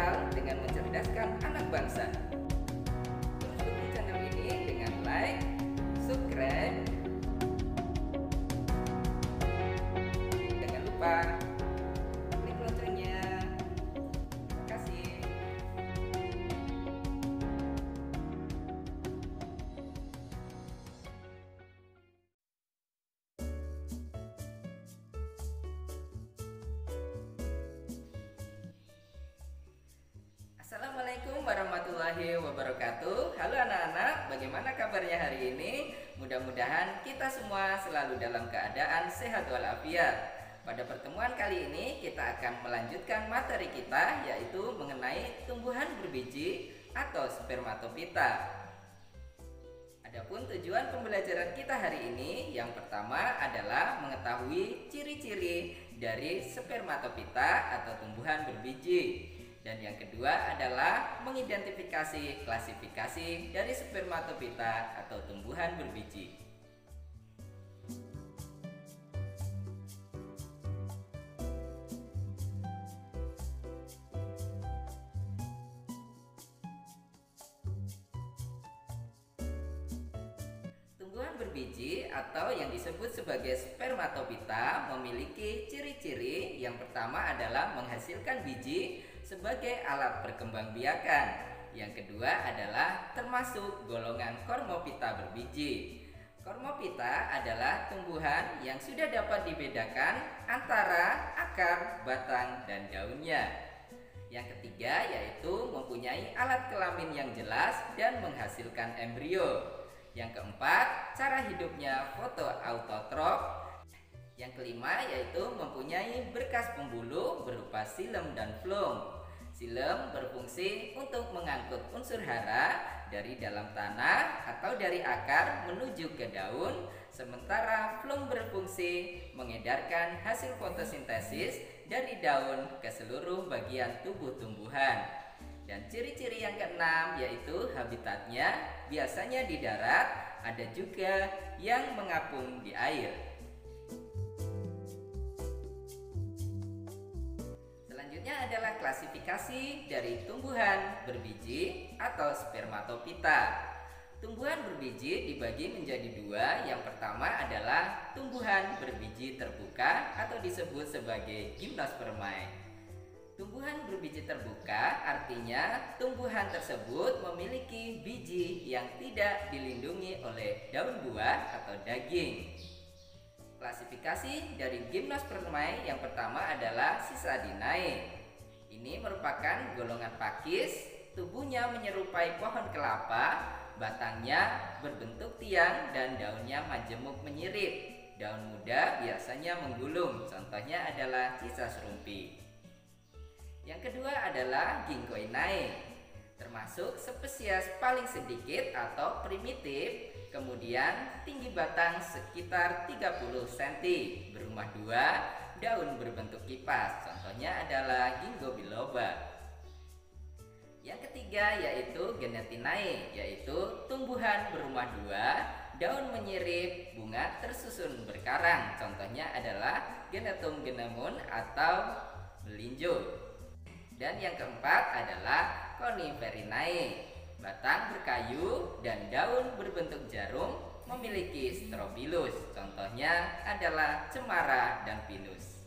lokal dengan mencerdaskan anak bangsa. Terus dukung channel ini dengan like, subscribe, jangan lupa klik loncengnya. Terima kasih. Assalamualaikum warahmatullahi wabarakatuh. Halo anak-anak, bagaimana kabarnya hari ini? Mudah-mudahan kita semua selalu dalam keadaan sehat walafiat. Pada pertemuan kali ini kita akan melanjutkan materi kita, yaitu mengenai tumbuhan berbiji atau spermatofita. Adapun tujuan pembelajaran kita hari ini, yang pertama adalah mengetahui ciri-ciri dari spermatofita atau tumbuhan berbiji. Dan yang kedua adalah mengidentifikasi klasifikasi dari spermatofita atau tumbuhan berbiji. Tumbuhan berbiji atau yang disebut sebagai spermatofita memiliki ciri-ciri. Yang pertama adalah menghasilkan biji sebagai alat perkembangbiakan. Yang kedua adalah termasuk golongan Chormophyta berbiji. Chormophyta adalah tumbuhan yang sudah dapat dibedakan antara akar, batang, dan daunnya. Yang ketiga yaitu mempunyai alat kelamin yang jelas dan menghasilkan embrio. Yang keempat, cara hidupnya fotoautotrof. Yang kelima yaitu mempunyai berkas pembuluh berupa xilem dan floem. Xilem berfungsi untuk mengangkut unsur hara dari dalam tanah atau dari akar menuju ke daun, sementara floem berfungsi mengedarkan hasil fotosintesis dari daun ke seluruh bagian tubuh tumbuhan. Dan ciri-ciri yang keenam yaitu habitatnya biasanya di darat, ada juga yang mengapung di air. Selanjutnya adalah klasifikasi dari tumbuhan berbiji atau spermatofita. Tumbuhan berbiji dibagi menjadi dua. Yang pertama adalah tumbuhan berbiji terbuka atau disebut sebagai gimnospermae. Tumbuhan berbiji terbuka artinya tumbuhan tersebut memiliki biji yang tidak dilindungi oleh daun buah atau daging. Klasifikasi dari gimnospermae yang pertama adalah Cisadinae. Ini merupakan golongan pakis, tubuhnya menyerupai pohon kelapa, batangnya berbentuk tiang dan daunnya majemuk menyirip. Daun muda biasanya menggulung, contohnya adalah Cisas rumpi. Yang kedua adalah Ginkgoinae, termasuk spesies paling sedikit atau primitif. Kemudian tinggi batang sekitar 30 cm, berumah dua, daun berbentuk kipas, contohnya adalah Ginkgo biloba. Yang ketiga yaitu Genetinae, yaitu tumbuhan berumah dua, daun menyirip, bunga tersusun berkarang, contohnya adalah Genetum genemon atau melinjo. Dan yang keempat adalah Coniferinae, batang berkayu dan daun berbentuk jarum, memiliki strobilus, contohnya adalah cemara dan pinus.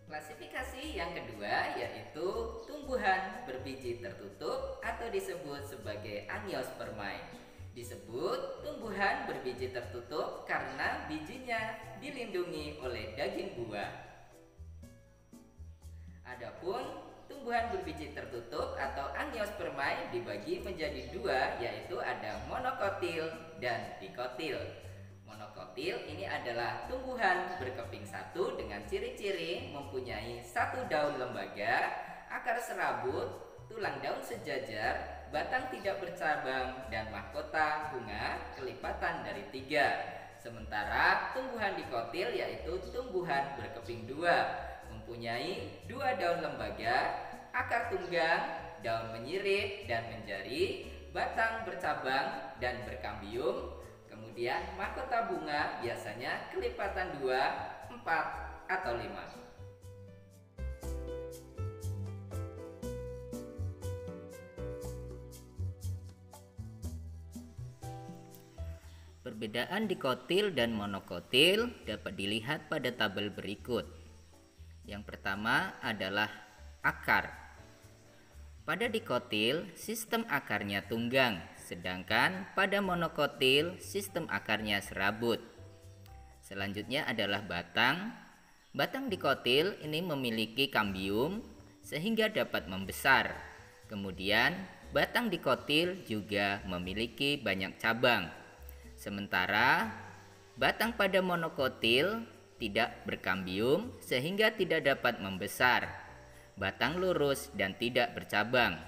Klasifikasi yang kedua yaitu tumbuhan berbiji tertutup atau disebut sebagai Angiospermae. Disebut tumbuhan berbiji tertutup karena bijinya dilindungi oleh daging buah. Adapun tumbuhan berbiji tertutup atau Angiospermae dibagi menjadi dua, yaitu ada monokotil dan dikotil. Monokotil ini adalah tumbuhan berkeping satu dengan ciri-ciri mempunyai satu daun lembaga, akar serabut, tulang daun sejajar, batang tidak bercabang, dan mahkota bunga kelipatan dari 3. Sementara tumbuhan dikotil yaitu tumbuhan berkeping 2, mempunyai 2 daun lembaga, akar tunggang, daun menyirip dan menjari, batang bercabang dan berkambium. Kemudian mahkota bunga biasanya kelipatan 2, 4, atau 5. Perbedaan dikotil dan monokotil dapat dilihat pada tabel berikut. Yang pertama adalah akar. Pada dikotil, sistem akarnya tunggang, sedangkan pada monokotil sistem akarnya serabut. Selanjutnya adalah batang. Batang dikotil ini memiliki kambium sehingga dapat membesar. Kemudian batang dikotil juga memiliki banyak cabang. Sementara batang pada monokotil tidak berkambium sehingga tidak dapat membesar. Batang lurus dan tidak bercabang.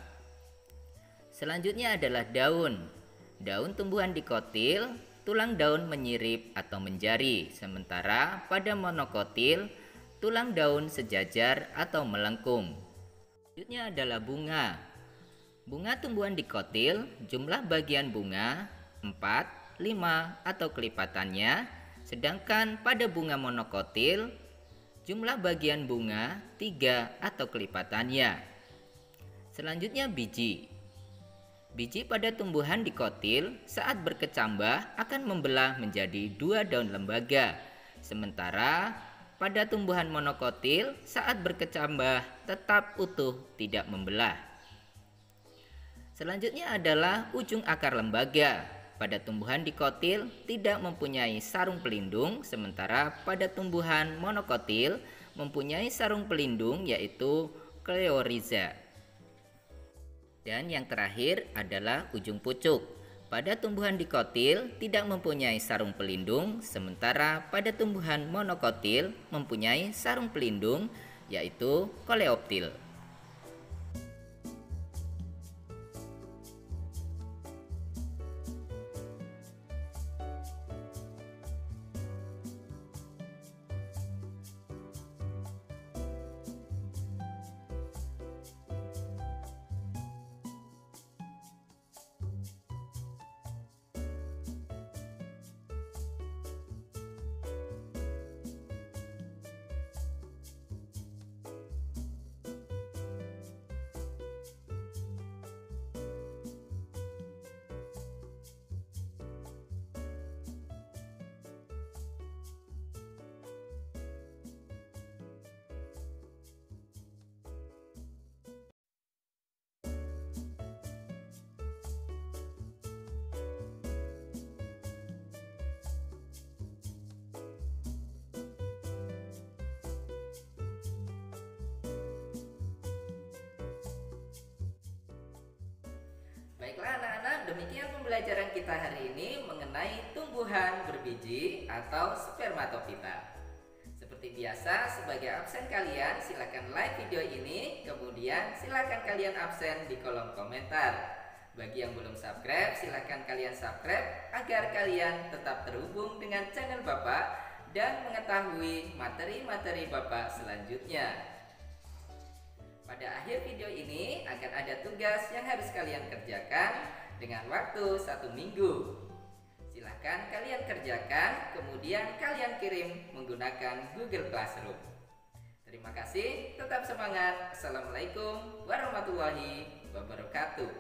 Selanjutnya adalah daun. Daun tumbuhan dikotil, tulang daun menyirip atau menjari, sementara pada monokotil, tulang daun sejajar atau melengkung. Selanjutnya adalah bunga. Bunga tumbuhan dikotil, jumlah bagian bunga 4, 5, atau kelipatannya, sedangkan pada bunga monokotil, jumlah bagian bunga 3 atau kelipatannya. Selanjutnya biji. Biji pada tumbuhan dikotil saat berkecambah akan membelah menjadi 2 daun lembaga. Sementara pada tumbuhan monokotil saat berkecambah tetap utuh, tidak membelah. Selanjutnya adalah ujung akar lembaga. Pada tumbuhan dikotil tidak mempunyai sarung pelindung, sementara pada tumbuhan monokotil mempunyai sarung pelindung yaitu kleoriza. Dan yang terakhir adalah ujung pucuk. Pada tumbuhan dikotil tidak mempunyai sarung pelindung, sementara pada tumbuhan monokotil mempunyai sarung pelindung yaitu koleoptil. Baiklah anak-anak, demikian pembelajaran kita hari ini mengenai tumbuhan berbiji atau spermatofita. Seperti biasa, sebagai absen kalian silakan like video ini, kemudian silakan kalian absen di kolom komentar. Bagi yang belum subscribe, silakan kalian subscribe agar kalian tetap terhubung dengan channel Bapak dan mengetahui materi-materi Bapak selanjutnya. Pada akhir video ini akan ada tugas yang harus kalian kerjakan dengan waktu 1 minggu. Silahkan kalian kerjakan, kemudian kalian kirim menggunakan Google Classroom. Terima kasih, tetap semangat. Assalamualaikum warahmatullahi wabarakatuh.